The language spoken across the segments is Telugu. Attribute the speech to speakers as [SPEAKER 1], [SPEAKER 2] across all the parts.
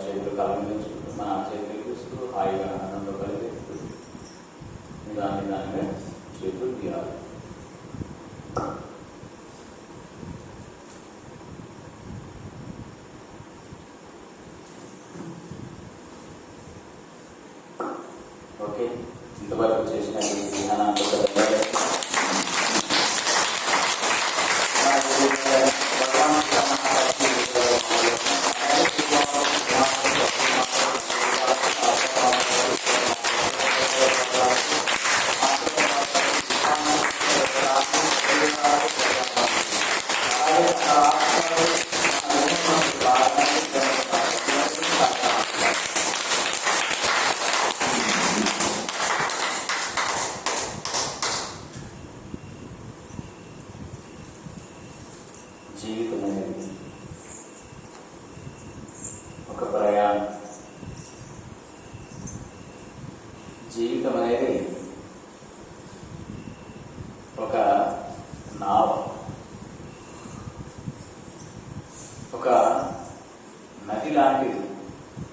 [SPEAKER 1] చేతులు కాలం పెంచుకుంటూ మన చేతులు చూస్తూ హాయిగా ఆనందంలో కలిపి నిదానంగా చేతులు తీయాలి. ఓకే, ఇంతవరకు చేసిన ధ్యానాన్ని జీవితం అనేది ఒక ప్రయాణం. జీవితం అనేది ఒక నావ, ఒక నది లాంటిది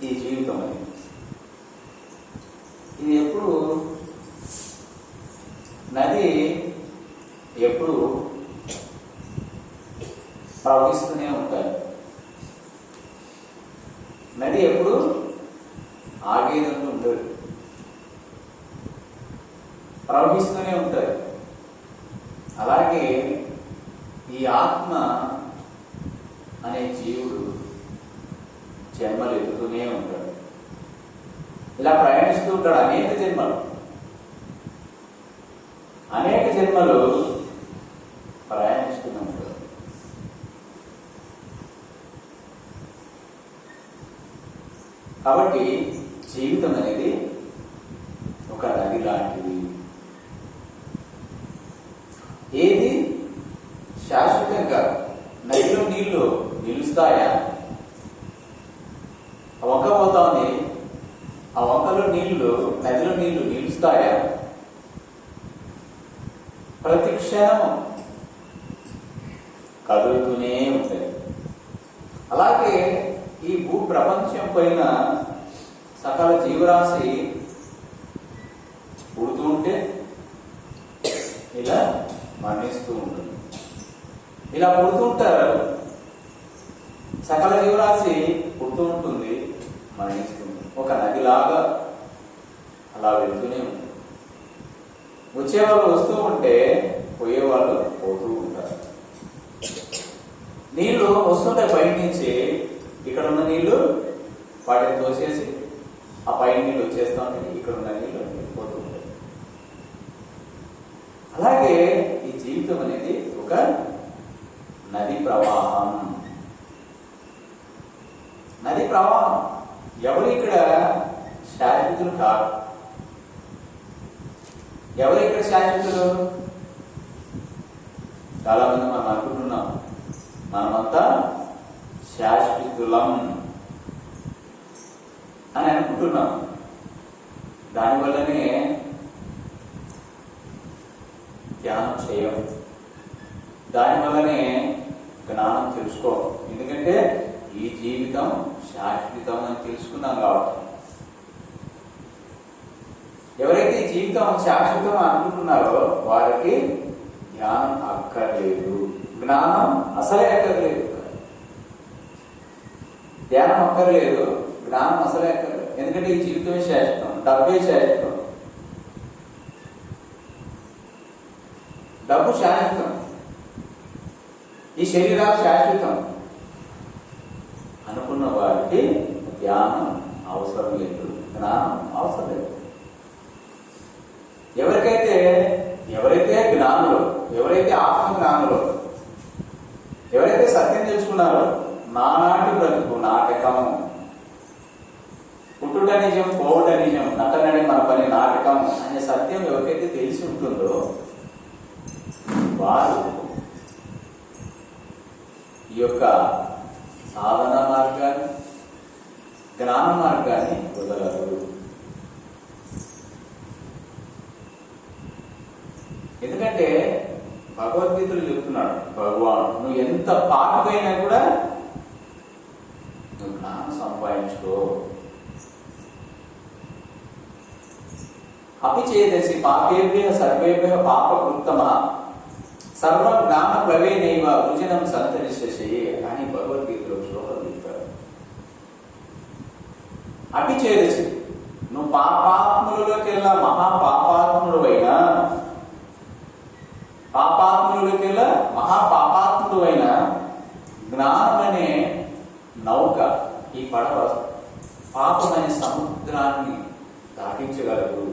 [SPEAKER 1] ఈ జీవితం అనేది. ఇది ఎప్పుడు నది ఎప్పుడు ప్రవహిస్తూనే ఉంటాయి. నది ఎప్పుడు ఆగేదంటూ ఉంటుంది, ప్రవహిస్తూనే ఉంటాయి. అలాగే ఈ ఆత్మ అనే జీవుడు జన్మలు ఎత్తుతూనే ఉంటాడు. ఇలా ప్రయాణిస్తూ ఉంటాడు అనేక జన్మలు ప్రయాణిస్తూనే ఉంటాడు. కాబట్టి జీవితం అనేది ఒక నది లాంటిది. ఏది శాశ్వతంగా నదిలో నీళ్లు నిలుస్తాయా? ఆ వంక పోతా ఉంది, ఆ వంకలో నీళ్లు, నదిలో నీళ్లు నిలుస్తాయా? ప్రతి క్షణం కదులుతూనే ఉంటాయి. అలాగే ఈ భూ ప్రపంచం పైన సకల జీవరాశి పుడుతూ ఉంటే ఇలా మరణిస్తూ ఉంటుంది. ఇలా పుడుతూ ఉంటారు, సకల జీవరాశి పుడుతూ ఉంటుంది, మరణిస్తుంది. ఒక నదిలాగా అలా వెళ్తూనే ఉంటుంది. వచ్చేవాళ్ళు వస్తూ ఉంటే పోయేవాళ్ళు పోతూ ఉంటారు. నీళ్లు వస్తుంటాయి బయట నుంచి, ఇక్కడ ఉన్న నీళ్లు వాటిని తోసేసి ఆ పైన నీళ్ళు వచ్చేస్తూ ఉంటాయి, ఇక్కడ ఉన్న నీళ్లు వెళ్ళిపోతూ ఉంటాయి. అలాగే ఈ జీవితం అనేది ఒక నది ప్రవాహం. నది ప్రవాహం. ఎవరు ఇక్కడ శాశ్వతులు కాదు. ఎవరు ఇక్కడ శాశ్వతులు? చాలా మంది మనం అనుకుంటున్నాం మనమంతా శాశ్వతులం అని అనుకుంటున్నాం. దానివల్లనే ధ్యానం చేయం, దానివల్లనే జ్ఞానం తెలుసుకో. ఎందుకంటే ఈ జీవితం శాశ్వతం అని తెలుసుకున్నాం కాబట్టి. ఎవరైతే ఈ జీవితం శాశ్వతం అనుకుంటున్నారో వారికి జ్ఞానం అక్కర్లేదు, జ్ఞానం అసలే అక్కర్లేదు. ధ్యానం అక్కర్లేదు, జ్ఞానం అసలే అక్కర్లేదు. ఎందుకంటే ఈ జీవితమే శాశ్వతం, డబ్బే శాశ్వతం. డబ్బు శాశ్వతం, ఈ శరీరాలు శాశ్వతం అనుకున్న వారికి ధ్యానం అవసరం లేదు, జ్ఞానం అవసరం లేదు. ఎవరైతే జ్ఞానులు, ఎవరైతే ఆత్మ జ్ఞానులు, ఎవరైతే సత్యం తెలుసుకున్నారో నానాటి బ్రతుకు నాటకము, పుట్టుట నిజం పోవుట నిజం, నటనని మన పని నాటకం అనే సత్యం ఎవరికైతే తెలిసి ఉంటుందో వారు ఈ యొక్క సాధన మార్గాన్ని, జ్ఞాన మార్గాన్ని వదలరు. ఎందుకంటే భగవద్గీతలు చెప్తున్నాడు భగవాన్, నువ్వు ఎంత పాపమైనా కూడా నువ్వు జ్ఞానం సంపాదించుకో. అపి చేదసి పాపేభ్య సర్వేభ్య పాపకృత్తమ సర్వం జ్ఞాన ప్లవేనైవ వృజనం సంతరిష్యసి అని భగవద్గీతలో శ్లోకం చెప్తారు. అపి చేదసి, నువ్వు పాపాత్ములలోకెల్లా మహాపాపాత్ముడు అయినా, పాపాత్ములకెల్లా మహాపాపాత్ముడు అయిన జ్ఞానం అనే నౌక, ఈ పడవ పాపం అనే సముద్రాన్ని దాటించగలదు.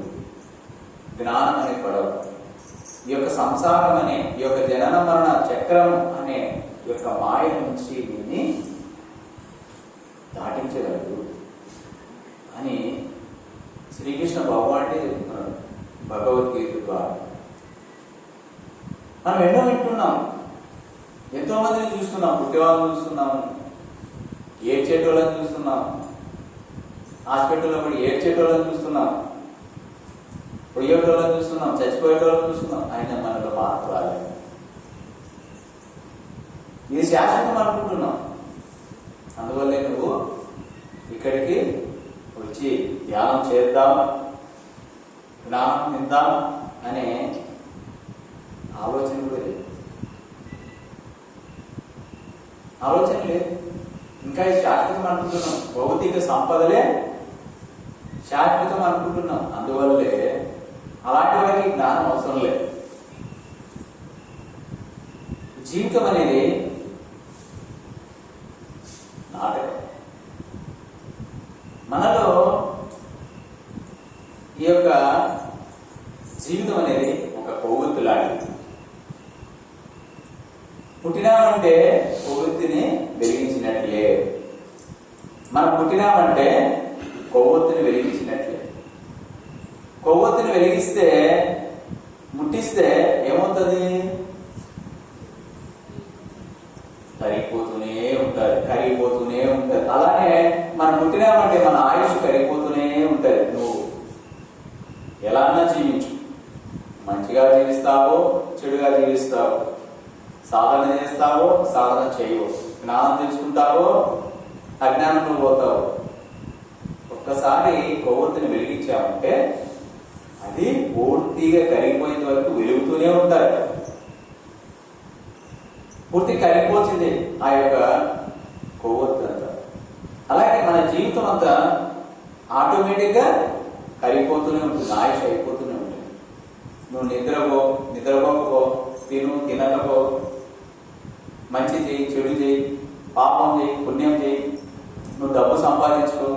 [SPEAKER 1] జ్ఞానం అనే పడవ ఈ యొక్క సంసారం అనే, ఈ యొక్క జనన మరణ చక్రం అనే ఈ యొక్క మాయ నుంచి దీన్ని దాటించగలదు అని శ్రీకృష్ణ భగవానుడే చెప్తున్నాడు భగవద్గీత ద్వారా. మనం ఎన్నో వింటున్నాం, ఎంతో మందిని చూస్తున్నాం, పుట్టేవాళ్ళని చూస్తున్నాము, ఏడ్చేటోళ్ళని చూస్తున్నాం, హాస్పిటల్లో కూడా ఏడ్చేటోళ్ళని చూస్తున్నాం, పొయ్యేటోళ్ళని చూస్తున్నాం, చచ్చిపోయేటోళ్ళని చూస్తున్నాం. ఆయన మనలో మార్పు రాలేదు. ఇది శాశ్వతం అనుకుంటున్నాం. అందువల్లే నువ్వు ఇక్కడికి వచ్చి ధ్యానం చేద్దాం, జ్ఞానం నిందాం అనే ఆలోచన కూడా లేదు. ఆలోచన లేదు. ఇంకా ఇది శాశ్వతం అనుకుంటున్నాం, భౌతిక సంపదలే శాశ్వతం అనుకుంటున్నాం. అందువల్లే అలాంటి వారికి జ్ఞానం అవసరం లేదు. జీవితం అనేది నాటకం. మనలో ఈ యొక్క జీవితం అనేది ఒక కొవ్వొత్తు లాంటిది. పుట్టినామంటే కొవ్వొత్తిని వెలిగించినట్లే, మనం పుట్టినామంటే కొవ్వొత్తిని వెలిగించినట్లే. కొవ్వొత్తిని వెలిగిస్తే, ముట్టిస్తే ఏమవుతుంది? కరిగిపోతూనే ఉంటారు, కరిగిపోతూనే ఉంటారు. అలానే మనం పుట్టినామంటే మన ఆయుష్ కరిగిపోతూనే ఉంటుంది. నువ్వు ఎలా అన్నా జీవించు, మంచిగా జీవిస్తావో చెడుగా జీవిస్తావో, సాధన చేస్తావో సాధన చేయవో, జ్ఞానం తెలుసుకుంటావో అజ్ఞానంలో పోతావు. ఒక్కసారి కొవ్వొత్తిని వెలిగించామంటే అది పూర్తిగా కరిగిపోయేంత వరకు వెలుగుతూనే ఉంటారు. పూర్తి కరిగిపోతుంది ఆ యొక్క కొవ్వొత్తి అంతా. అలాగే మన జీవితం అంతా ఆటోమేటిక్గా కరిగిపోతూనే ఉంటుంది, ఆయుష్ అయిపోతూనే ఉంటుంది. నువ్వు నిద్రపోకపో, తినకపో, మంచి చేయి చెడు చేయి, పాపం చేయి పుణ్యం చేయి, నువ్వు డబ్బు సంపాదించుకో,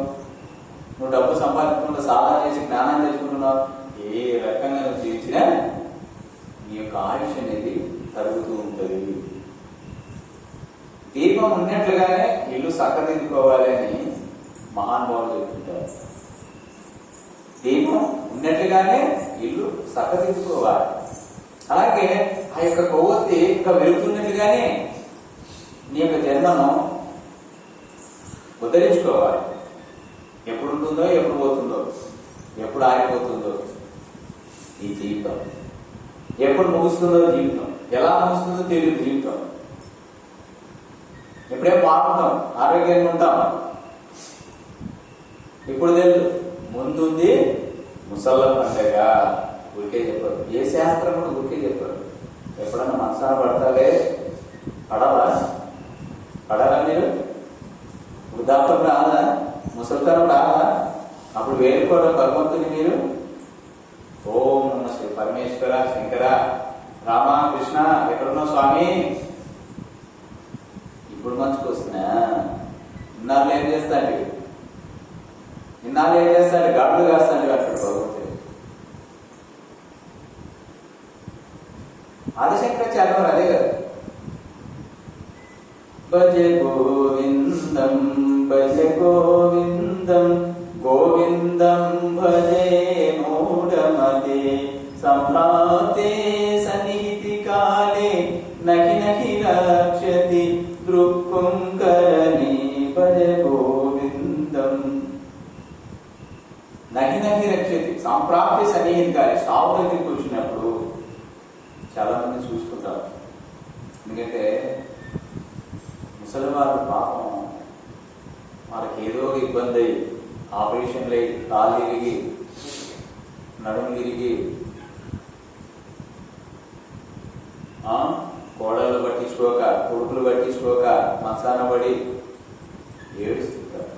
[SPEAKER 1] నువ్వు డబ్బు సంపాదించుకుంటూ సాధన చేసి జ్ఞానం తెచ్చుకుంటున్నావు, ఏ రకంగా నువ్వు జీవించినా నీ యొక్క ఆయుష్ అనేది తరుగుతూ ఉంటుంది. దీపం ఉన్నట్లుగానే ఇల్లు చక్కదిద్దుకోవాలి అని మహానుభావులు చెప్తుంటారు. దీపం ఉన్నట్లుగానే ఇల్లు చక్కదిద్దుకోవాలి. అలాగే ఆ యొక్క కొవ్వొత్తి ఇంకా వెలుగుతున్నట్లుగానే నీ యొక్క జన్మను ఉద్ధరించుకోవాలి. ఎప్పుడు ఉంటుందో, ఎప్పుడు పోతుందో, ఎప్పుడు ఆగిపోతుందో ఈ జీవితం, ఎప్పుడు ముగుస్తుందో జీవితం, ఎలా ముగుస్తుందో తెలియదు జీవితం. ఎప్పుడే బాగుంటాం, ఆరోగ్యంగా ఉంటాం. ఇప్పుడు తెలుసు ముందుంది ముసళ్ళ పండగ. ఊరికే చెప్పారు, ఏ శాస్త్రం కూడా ఊరికే చెప్పారు. ఎప్పుడన్నా మనసాన పడతారే, పడరా మీరు? వృద్ధాప్యం రాదా, ముసలితనం రాదా? అప్పుడు వేడుకోవడం భగవంతుని మీరు. ఓం నమ శ్రీ పరమేశ్వర శంకర రామ కృష్ణ ఎక్కడున్నావు స్వామి? ఇప్పుడు మంచుకు వస్తున్నా. ఇన్నాళ్ళు ఏం చేస్తాండి? ఇన్నాళ్ళు ఏం చేస్తాండి? గాడులు కాస్తాండి అంటాడు భగవంతుడు. ఆదిశంకరాచార్య అదే కదా, భజ గోవిందం భజ గోవిందం గోవిందం భజే మూఢమతే సంప్రాప్తే సన్నిహితి కాలే నహి నహి రక్షతి దృక్కుంకరణి భజ గోవిందం. నహి నహి రక్షతి సంప్రాప్తి సన్నిహితి కాలే. సావు దగ్గరికి వచ్చినప్పుడు చాలా మంది చూసుకుంటారు. ఎందుకంటే ముసలివారు పాపం వాళ్ళకి ఏదో ఇబ్బంది అయ్యి ఆపరేషన్లు అయ్యి కాళ్ళు ఇరిగి నడుము ఇరిగి కోడళ్ళు పట్టించుకోక కొడుకులు పట్టించుకోక మంచాన పడి ఏడుస్తుంటారు.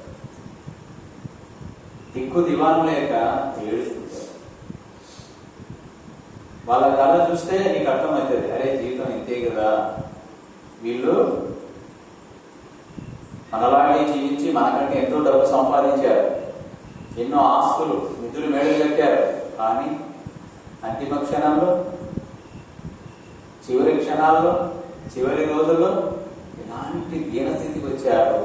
[SPEAKER 1] దిక్కు దివాను లేక ఏడుస్తుంటారు. వాళ్ళ కళ చూస్తే నీకు అర్థమవుతుంది, అరే జీవితం ఇంతే కదా, వీళ్ళు మనలాగే జీవించి మనకంటే ఎంతో డబ్బు సంపాదించారు, ఎన్నో ఆస్తులు నిధులు మేడలు కట్టారు. కానీ అంతిమ క్షణంలో, చివరి క్షణాల్లో, చివరి రోజుల్లో ఎలాంటి దీనస్థితికి వచ్చారు.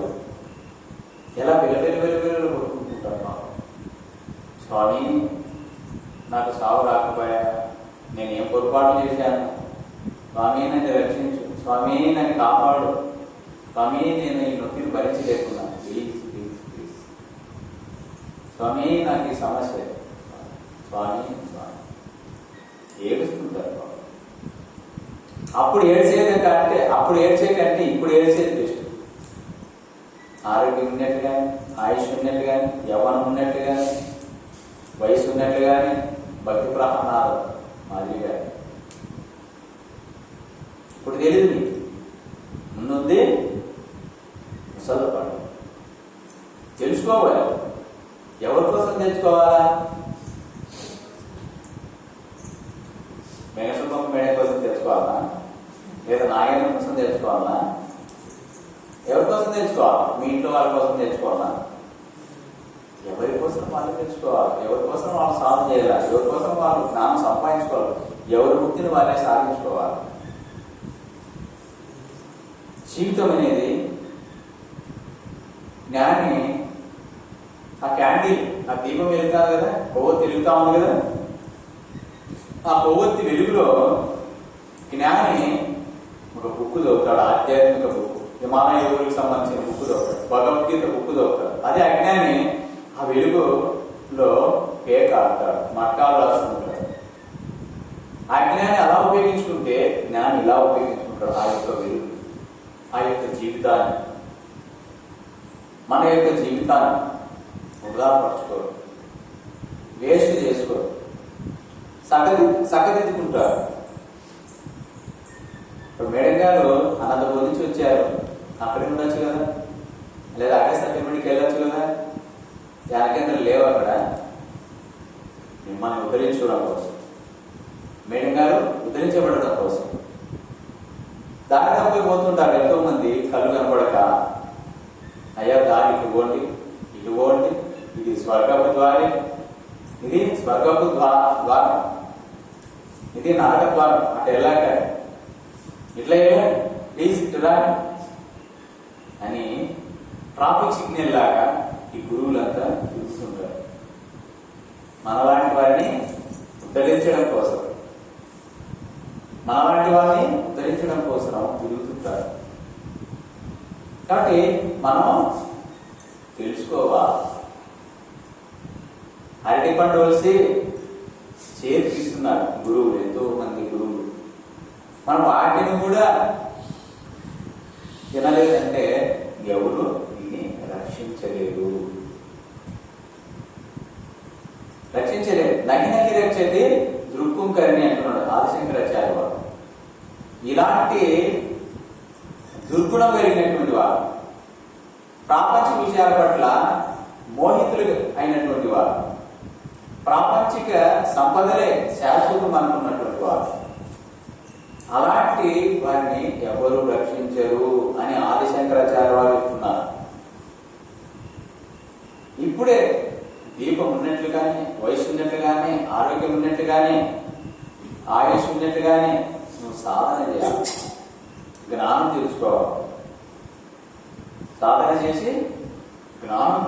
[SPEAKER 1] ఎలా పిల్లలు కొట్టుకుంటుంటారు. స్వామి నాకు సావు రాకపోయా, నేనేం పొరపాటు చేశాను, స్వామి నన్ను రక్షించు, స్వామి నన్ను కాపాడు, స్వామి నేను ఈ నొప్పిని భరించలేకున్నాను, ప్లీజ్ ప్లీజ్ ప్లీజ్ స్వామి నాకు ఈ సమస్య, స్వామి స్వామి ఏడుస్తుంటారు. అప్పుడు ఏడ్చే కంటే ఇప్పుడు ఏడ్చేది బెస్ట్. ఆరోగ్యం ఉన్నట్టు కానీ, ఆయుష్ ఉన్నట్టు కానీ, యవ్వనం ఉన్నట్టు కానీ, వయసు ఉన్నట్లు కానీ, భక్తి ప్రహ్లాదం మాదిరిగా. ఇప్పుడు తెలియదు మీకు, ముందుంది ముసలి పండుగ. తెలుసుకోవాలి. ఎవరి కోసం తెలుసుకోవాలా? మేఘసుబ్బమ్మ మేడ కోసం తెలుసుకోవాలా, లేదా నాగేంద్ర కోసం తెలుసుకోవాలా? ఎవరి కోసం తెలుసుకోవాలా? మీ ఇంట్లో వాళ్ళ కోసం తెలుసుకోవాలా? ఎవరి కోసం వాళ్ళు తెలుసుకోవాలి. ఎవరి కోసం వాళ్ళు సాధన చేయాలి. ఎవరి కోసం వాళ్ళు జ్ఞానం సంపాదించుకోవాలి. ఎవరి ముక్తిని వాళ్ళే సాధించుకోవాలి. జీవితం అనేది జ్ఞాని ఆ క్యాండిల్, ఆ దీపం వెలుగుతారు కదా, కొవ్వొత్తి వెలుగుతా ఉంది కదా, ఆ కొవ్వొత్తి వెలుగులో జ్ఞాని ఒక బుక్ చదువుతాడు, ఆధ్యాత్మిక బుక్, హిమాలయ యోగులకు సంబంధించిన బుక్ చదువుతాడు, భగవద్గీత బుక్ చదువుతాడు. అదే అజ్ఞాని ఆ వెలుగులో పేక ఆడతాడు, మట్కాలు రాసుకుంటాడు. ఆ జ్ఞాని అలా ఉపయోగించుకుంటే జ్ఞాని ఇలా ఉపయోగించుకుంటాడు. ఆ యొక్క వెలుగు, ఆ యొక్క జీవితాన్ని, మన యొక్క జీవితాన్ని వృధాపరచుకోరు, వేస్ట్ చేసుకోరు, సగదిద్దుకుంటారు. ఇప్పుడు మేడం గారు అనంతపూర్ నుంచి వచ్చారు, అక్కడే ఉండొచ్చు కదా, లేదా అక్కడ సర్టిఫికెట్కి వెళ్ళొచ్చు కదా. ధ్యానకేంద్రం లేవు అక్కడ. మిమ్మల్ని ఉద్ధరించడం కోసం, మేడం గారు ఉద్ధరించబడడం కోసం దారి పోతుంటారు ఎంతో మంది. కళ్ళు కనపడక, అయ్యా దారి ఇటు పోండి, ఇటు పోండి, ఇది స్వర్గపు ద్వారం, ఇది స్వర్గపు ద్వారం, ఇది నరక ద్వారం, అటు వెళ్ళాక ఇట్లా వెళ్ళండి, ప్లీజ్ ఇటు రండి అని ట్రాఫిక్ సిగ్నల్ లాగా ఈ గురువులంతా తిరుగుతుంటారు. మనలాంటి వారిని ఉద్ధరించడం కోసం, మనలాంటి వారిని ఉద్ధరించడం కోసం తిరుగుతుంటారు. కాబట్టి మనం తెలుసుకోవాలి. అరటి పండు వలిసి చేతి తీస్తున్నారు గురువులు, ఎంతో మంది గురువులు. మనం వాటిని కూడా తినలేదంటే ఎవరు దీన్ని రక్షించలేరు. నగి నగి రక్షతి దృక్కుంకరిని అంటున్నాడు ఆదిశంకరాచార్య వారు. ఇలాంటి దుర్గుణం కలిగినటువంటి వారు, ప్రాపంచిక విషయాల పట్ల మోహితులు అయినటువంటి వారు, ప్రాపంచిక సంపదలే శాశ్వతం అనుకున్నటువంటి వారు, అలాంటి వారిని ఎవరు రక్షించరు అని ఆదిశంకరాచార్య వారు చెప్తున్నారు. ఇప్పుడే దీపం ఉన్నట్లుగానే, వయసు ఉన్నట్లుగానే, ఆరోగ్యం ఉన్నట్లుగానే, ఆయుష్ ఉన్నట్లుగానే నువ్వు సాధన చేయాలి, జ్ఞానం తెలుసుకోవాలి. సాధన చేసి జ్ఞానం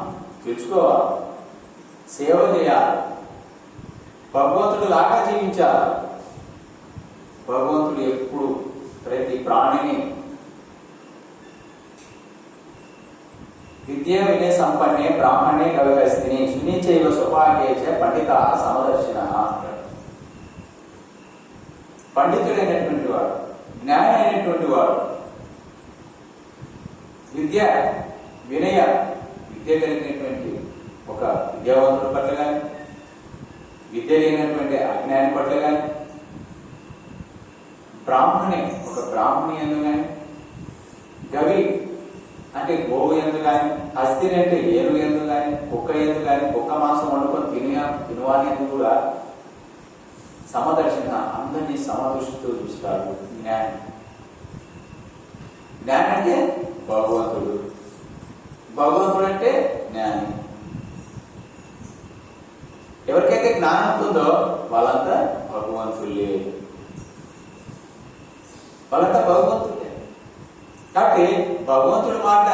[SPEAKER 1] తెలుసుకోవాలి, సేవ చేయాలి, భగవంతుడు లాగా జీవించాలి. భగవంతుడు ఎప్పుడు ప్రతి ప్రాణిని విద్యా వినయ సంపన్నే బ్రాహ్మణే కవిహస్తిని సునీచైవ స్వభాగేచ పండిత సమదర్శన అంటాడు. పండితుడైనటువంటి వాడు, జ్ఞాని అయినటువంటి వాడు, విద్య వినయ విద్య కలిగినటువంటి ఒక విద్యావంతుడి పట్ల కానీ, విద్య లేనటువంటి అజ్ఞాని పట్ల కానీ, బ్రాహ్మణి ఒక బ్రాహ్మణి ఎందు కానీ, గవి అంటే గోవు ఎందు కానీ, హస్తిని అంటే ఏరు ఎందు కానీ, కుక్క ఎందు కానీ, కుక్క మాంసం వండుకొని తినవాని ఎందు కూడా సమదర్శన, అందరినీ సమదృష్టితో చూస్తాడు జ్ఞాని. జ్ఞాని అంటే భగవంతుడు, భగవంతుడు అంటే జ్ఞాని. ఎవరికైతే జ్ఞానం ఉంటుందో వాళ్ళంతా భగవంతులే, వాళ్ళంతా భగవంతులే. కాబట్టి భగవంతుడి మాట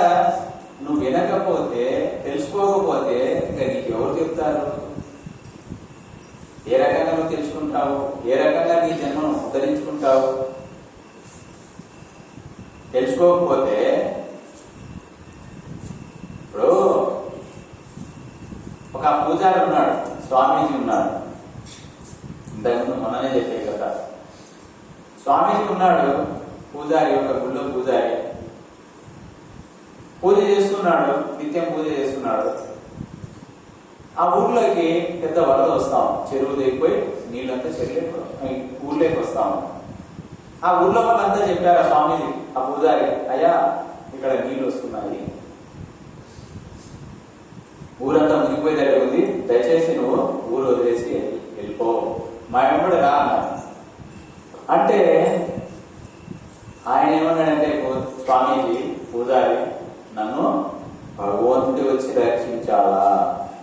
[SPEAKER 1] నువ్వు వినకపోతే, తెలుసుకోకపోతే ఇంకా నీకు ఎవరు చెప్తారు? ఏ రకంగా నువ్వు తెలుసుకుంటావు? ఏ రకంగా నీ జన్మను ఉద్ధరించుకుంటావు? తెలుసుకోకపోతే ఇప్పుడు ఒక పూజారి ఉన్నాడు, స్వామీజీ ఉన్నాడు. ఇంతకుముందు మననే చెప్పే కదా, స్వామీజీ ఉన్నాడు, పూజారి, ఒక గుళ్ళో పూజారి పూజ చేస్తున్నాడు, నిత్యం పూజ చేస్తున్నాడు. ఆ ఊర్లోకి పెద్ద వరద వస్తాం, చెరువు దిగిపోయి నీళ్ళంతా ఊర్లోకి వస్తాము. ఆ ఊర్లో వాళ్ళంతా చెప్పారు ఆ స్వామీజీ, ఆ పూజారి, అయ్యా ఇక్కడ నీళ్ళు వస్తున్నాయి, ఊరంతా మునిగిపోయేదగ్గర ఉంది, దయచేసి నువ్వు ఊరు వదిలేసి వెళ్ళిపో, మా వెంబడి రా అన్నారు. అంటే ఆయన ఏమన్నాడంటే, స్వామీజీ పూజారి నన్ను భగవంతుడి వచ్చి రక్షించాలా,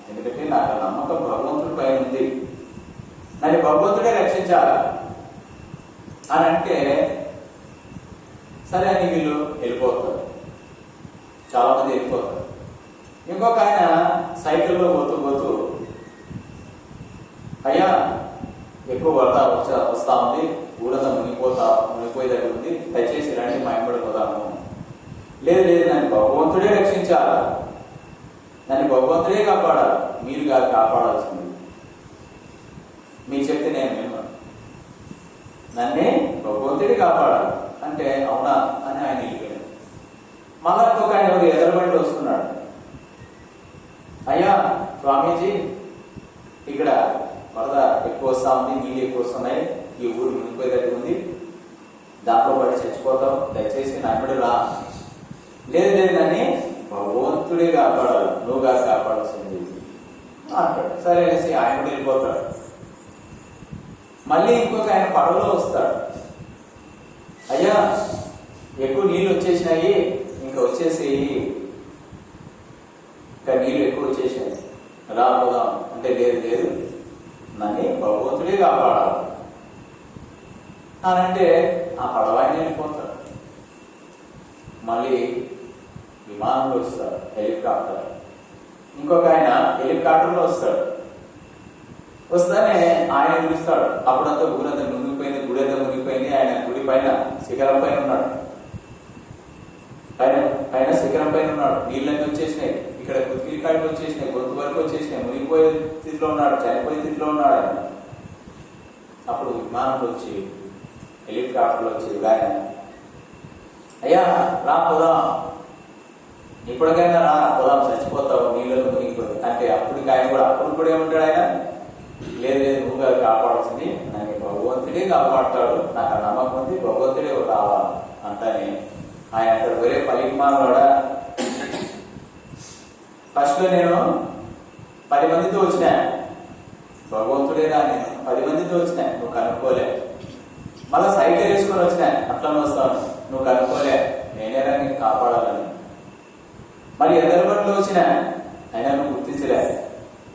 [SPEAKER 1] ఎందుకంటే నాకు నమ్మకం భగవంతుడి పైన ఉంది, నన్ను భగవంతుడే రక్షించాలా అని అంటే, సరే అని వీళ్ళు వెళ్ళిపోతారు, చాలా మంది వెళ్ళిపోతారు. ఇంకొక ఆయన సైకిల్లో పోతూ అయ్యా ఎక్కువ వరద వస్తా ఉంది, ఊరంతా మునిగిపోయేదగ్గర ఉంది, దయచేసి రండి మా ఇంబడి పోదాము. లేదు నన్ను భగవంతుడే రక్షించాలా, నన్ను భగవంతుడే కాపాడాలి, మీరు కాదు కాపాడాల్సింది, మీరు చెప్తే నేను విన్నాను, నన్నే భగవంతుడే కాపాడాలి అంటే అవునా అని ఆయన వెళ్ళిపోయాడు. మళ్ళా ఇంకొక ఆయన ఎవరు ఎదరబండి వస్తున్నాడు, అయ్యా స్వామీజీ ఇక్కడ వరద ఎక్కువ వస్తా ఉంది, నీళ్ళు ఎక్కువ వస్తున్నాయి, ఈ ఊరు మునిగిపోయేటట్టు ఉంది, దాంట్లో పడి చచ్చిపోతాం, దయచేసి నా వెంబడి రా. లేదు నన్ను భగవంతుడే కాపాడాలి, నువ్వు కాదు కాపాడాల్సింది అంటాడు. సరే అనేసి ఆయన కూడా వెళ్ళిపోతాడు. మళ్ళీ ఇంకొక ఆయన పడవలో వస్తాడు, అయ్యా ఎక్కువ నీళ్ళు వచ్చేసినాయి, ఇంకా వచ్చేసి ఇంకా నీళ్ళు ఎక్కువ వచ్చేసాయి, రాబోదాం అంటే లేదు నన్ను భగవంతుడే కాపాడాలి అని అంటే ఆ పడవ ఆయన వెళ్ళిపోతాడు. మళ్ళీ విమానంలో వస్తాడు, హెలికాప్టర్, ఇంకొక ఆయన హెలికాప్టర్లో వస్తాడు. వస్తానే ఆయన పిలుస్తాడు, అప్పుడంతా ఊరంతా మునిగిపోయింది, గుడి అంతా మునిగిపోయింది, ఆయన గుడి పైన శిఖరం పైన ఉన్నాడు, పైన శిఖరం పైన ఉన్నాడు, నీళ్ళన్నీ వచ్చేసినాయి, ఇక్కడ కుతికికాయలు వచ్చేసినాయి, గొంతు వరకు వచ్చేసినాయి, మునిగిపోయే స్థితిలో ఉన్నాడు, చనిపోయే స్థితిలో ఉన్నాడు ఆయన. అప్పుడు విమానంలో వచ్చి హెలికాప్టర్లో వచ్చి ఆయన అయ్యా రా పోదాం, ఇప్పటికైనా రా పోదాం, చచ్చిపోతావు నీళ్ళలో మునిగిపోయి అంటే అప్పటికి ఆయన కూడా ఏమంటాడు ఆయన, లేదు లేదు నువ్వు గారు కాపాడుతుంది, నాకు భగవంతుడే కాపాడుతాడు, నాకు ఆ నమ్మకం ఉంది, భగవంతుడే రావాలి అంటానే ఆయన అంటాడు, ఒరే పలిమానోడా, ఫస్ట్లో నేను 10 మందితో వచ్చినా, భగవంతుడేనా నేను 10 మందితో వచ్చినా, నువ్వు కనుక్కోలే, మళ్ళీ సైకిల్ వేసుకొని వచ్చినా, అట్లా వస్తాను, నువ్వు కనుక్కోలే, నేనేరా నేను కాపాడాలని, మరి ఎద్దరి బండిలో వచ్చినా అయినా నువ్వు గుర్తించలే,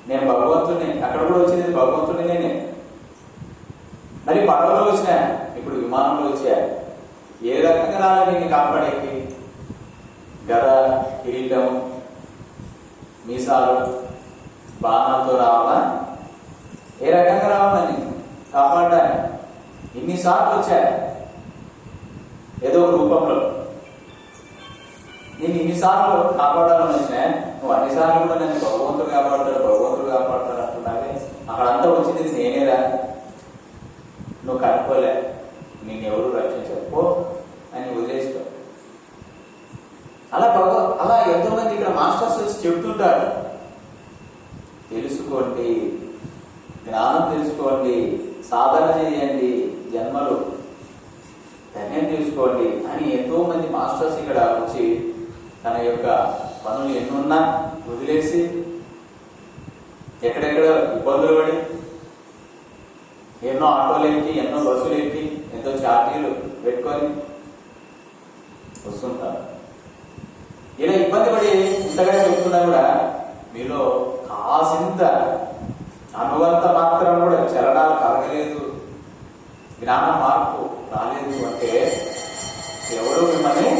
[SPEAKER 1] నేను భగవంతుడిని, అక్కడ కూడా వచ్చింది భగవంతుడిని నేనే, మరి పడవలో వచ్చినా, ఇప్పుడు విమానంలో వచ్చా, ఏ రకంగా రావాలి నేను కాపాడేకి, గద, కిరీటం, మీసాలు, బాణాలతో రావాలా, ఏ రకంగా రావాలని కాపాడడానికి ఇన్నిసార్లు వచ్చా, ఏదో రూపంలో నేను ఇన్నిసార్లు కాపాడాలని వచ్చినా, నువ్వు అన్నిసార్లు కూడా నన్ను భగవంతుడు కాపాడతాడు అంటున్నావే, అక్కడంతా వచ్చింది నేనేరా, నువ్వు కనుక్కోలే, నిన్నెవరు రక్షించకపో అని వదిలేసుకో. అలా ఎంతోమంది ఇక్కడ మాస్టర్స్ వచ్చి చెప్తుంటారు, తెలుసుకోండి, జ్ఞానం తెలుసుకోండి, సాధన చేయండి, జన్మలు ధన్యం తీసుకోండి అని ఎంతో మంది మాస్టర్స్ ఇక్కడ వచ్చి తన యొక్క పనులు ఎన్నున్నా వదిలేసి ఎక్కడెక్కడ ఇబ్బందులు పడి ఎన్నో ఆటోలు ఎక్కి, ఎన్నో బస్సులు ఎక్కి, ఎంతో ఛార్జీలు పెట్టుకొని వస్తుంటారు. ఇలా ఇబ్బంది పడి ఇంతగా చెబుతున్నా కూడా మీలో కాసింత అనువంత మాత్రం కూడా చలనాలు కలగలేదు, జ్ఞాన మార్పు రాలేదు అంటే ఎవరు మిమ్మల్ని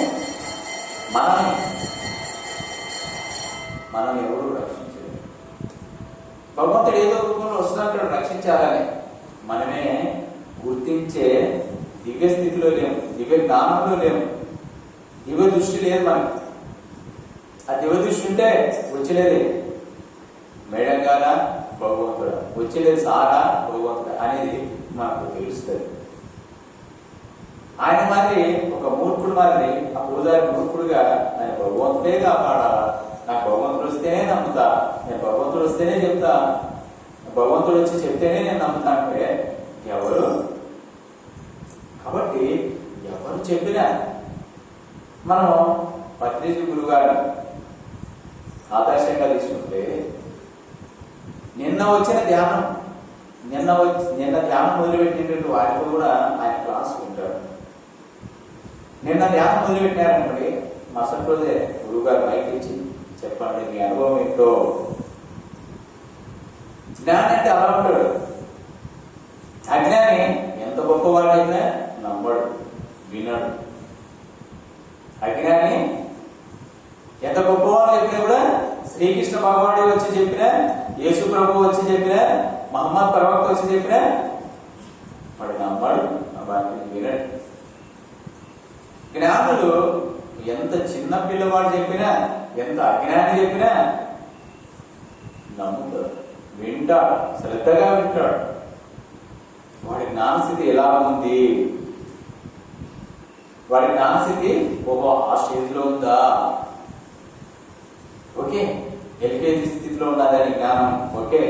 [SPEAKER 1] మనం ఎవరు రక్షించలేదు. భగవంతుడు ఏదో రూపంలో వస్తున్నట్టు రక్షించాలని మనమే గుర్తించే దివ్య స్థితిలో లేము, దివ్య జ్ఞానంలో లేము, దివ్య దృష్టి లేదు మనకి. ఆ దివ్య దృష్టి ఉంటే వచ్చలేదే మేడంగానా భగవంతుడా, వచ్చలేదు సారా భగవంతుడా అనేది మనకు తెలుస్తుంది. ఆయన మాదిరి ఒక మూర్ఖుడు మాదిరి, ఆ పూజారి మూర్ఖుడుగా ఆయన భగవంతుడే కాపాడాలా, నాకు భగవంతుడు వస్తేనే నమ్ముతా, నేను భగవంతుడు వస్తేనే చెప్తా, భగవంతుడు వచ్చి చెప్తేనే నేను నమ్ముతా అంటే ఎవరు? కాబట్టి ఎవరు చెప్పినా మనం పత్రిజీ గురుగారు ఆదర్శంగా తీసుకుంటే నిన్న ధ్యానం మొదలుపెట్టినటువంటి వారితో కూడా ఆయన క్లాస్ వింటాడు. నిన్న ధ్యానం మొదలుపెట్టినారనుకోండి, మరుసటి రోజే గురువుగారు మైక్ ఇచ్చి చెప్పండి మీ అనుభవం ఏంటో. జ్ఞాని అంటే అలా ఉంటాడు. అజ్ఞాని ఎంత గొప్పవాడైనా నమ్మడు, వినడు. అజ్ఞాని ఎంత గొప్పవాడు చెప్పినా కూడా, శ్రీకృష్ణ భగవానుడు వచ్చి చెప్పినా, యేసు ప్రభు వచ్చి చెప్పినా, మహమ్మద్ ప్రవక్త వచ్చి చెప్పినా వాడు నమ్మడు, వాటిని వినడు. జ్ఞానులు ఎంత చిన్న పిల్లవాడు చెప్పినా, ఎంత అజ్ఞాని చెప్పినా నమ్ముతాడు, వింటాడు, శ్రద్ధగా వింటాడు. వాడి జ్ఞానస్థితి ఎలా ఉంది, వాడి జ్ఞానస్థితి ఓహో ఆ స్టేజ్లో ఉందా, ఓకే ఎల్కేజీ స్థితిలో ఉన్నదని జ్ఞానం, ఓకే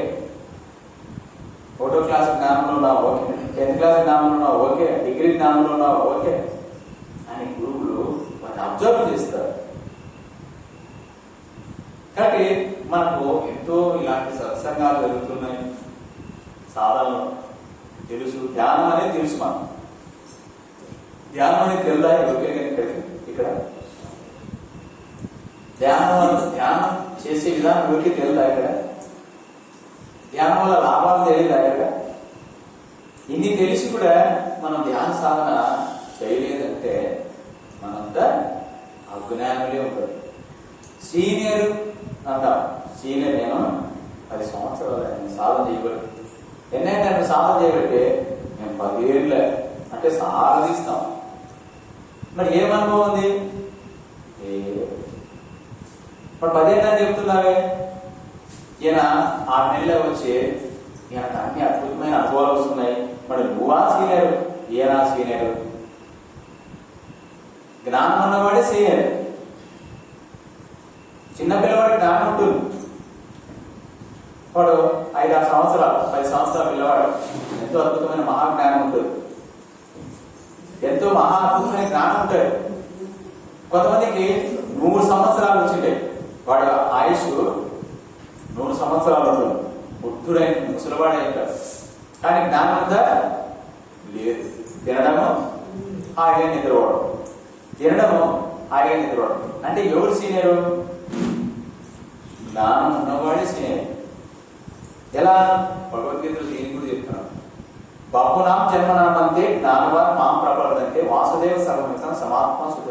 [SPEAKER 1] 1వ క్లాస్ జ్ఞానంలో ఉన్నావు, ఓకే 10th క్లాస్ జ్ఞానంలో ఉన్నావు, ఓకే డిగ్రీ జ్ఞానంలో ఉన్నావు, ఓకే అని గురువులు వాటిని అబ్జర్వ్ చేస్తారు. కాబట్టి మనకు ఎంతో ఇలాంటి సత్సంగాలు జరుగుతున్నాయి, సాధనలు తెలుసు, ధ్యానం అనేది తెలుసు. మనం ధ్యానం అనేది తెలుదా? ఓకే ఇక్కడ ధ్యానం చేసే విధానం ఎవరికి తెలుదా? ఇక్కడ ధ్యానం వల్ల లాభాలు తెలియదా? ఇక్కడ ఇన్ని తెలిసి కూడా మనం ధ్యాన సాధన చేయలేదంటే మనంతా అజ్ఞానులే ఉంటారు. సీనియర్ అంటాం, సీనియర్ నేను 10 సంవత్సరాలు సాధన చేయబడి, ఎన్నైనా సాధన చేయబట్టే మేము 10 ఏళ్ళే అంటే సాధిస్తాం. మరి ఏం అనుభవం ఉంది? మరి 10 ఏళ్ళ చెప్తున్నావే, ఈయన 6 నెలలే వచ్చి ఈయనకు అన్ని అద్భుతమైన అనుభవాలు వస్తున్నాయి. మరి నువ్వా సీనియర్, ఈయన సీనియర్? జ్ఞానం ఉన్నవాడే సీనియర్. చిన్న పిల్లవాడికి జ్ఞానం ఉంటుంది. వాడు 5-6 సంవత్సరాలు 10 సంవత్సరాల పిల్లవాడు ఎంతో అద్భుతమైన మహాజ్ఞానం ఉంటుంది, ఎంతో మహా అద్భుతమైన జ్ఞానం ఉంటుంది. కొంతమందికి 100 సంవత్సరాలు వచ్చింటాయి, వాడు ఆయుష్ 100 సంవత్సరాలు ఉంటుంది, బుద్ధుడైన ముసలివాడే ఉంటాడు, కానీ జ్ఞానం ఉందా? లేదు. తినడము హాయిగా నిద్రపోవడం, తినడము హాయిగా నిద్రపోవడం. అంటే ఎవరు సీనియరు? జ్ఞానం ఉన్నవాడే సీనియర్. ఎలా? భగవద్గీతలు దీనికి కూడా చెప్తున్నాడు. బహునాం జన్మనామంతే జ్ఞానవాన్ మాం ప్రబలదంటే వాసుదేవ సర్వమితం సమాత్మ సుఖ.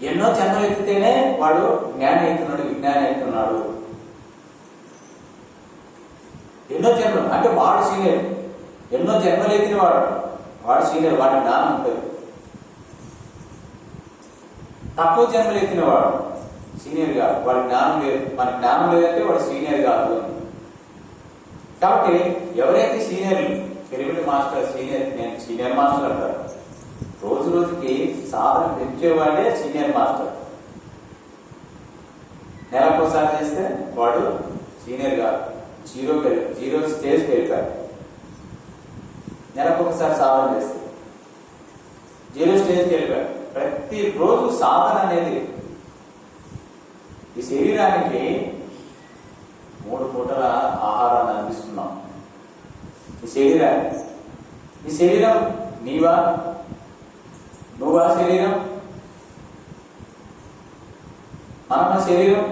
[SPEAKER 1] ఎన్నో జన్మలు ఎత్తితేనే వాడు జ్ఞాని అవుతున్నాడు, విజ్ఞాని అవుతున్నాడు. ఎన్నో జన్మలు అంటే వాడు సీనియర్. ఎన్నో జన్మలు ఎత్తిన వాడు సీనియర్, వాడి జ్ఞానం ఉంటుంది. తక్కువ జన్మలు ఎత్తిన వాడు సీనియర్ కాదు, వాడి జ్ఞానం లేదు. మన జ్ఞానం లేదంటే వాడు సీనియర్ కాదు. కాబట్టి ఎవరైతే సీనియర్లు, పిరమిడ్ మాస్టర్ సీనియర్, నేను సీనియర్ మాస్టర్ అంటారు. రోజు రోజుకి సాధన పెంచేవాడే సీనియర్ మాస్టర్. నెలకోసారి చేస్తే వాడు సీనియర్ కాదు, జీరో స్టేజ్కి వెళ్ళిపోయారు. నెలకొకసారి సాధన చేస్తే జీరో స్టేజ్కి వెళ్ళిపోయారు. ప్రతిరోజు సాధన అనేది ఈ శరీరానికి 3 పూటల ఆహారాన్ని అందిస్తున్నాం. ఈ శరీరం నీవా? నువ్వా శరీరం? మన శరీరం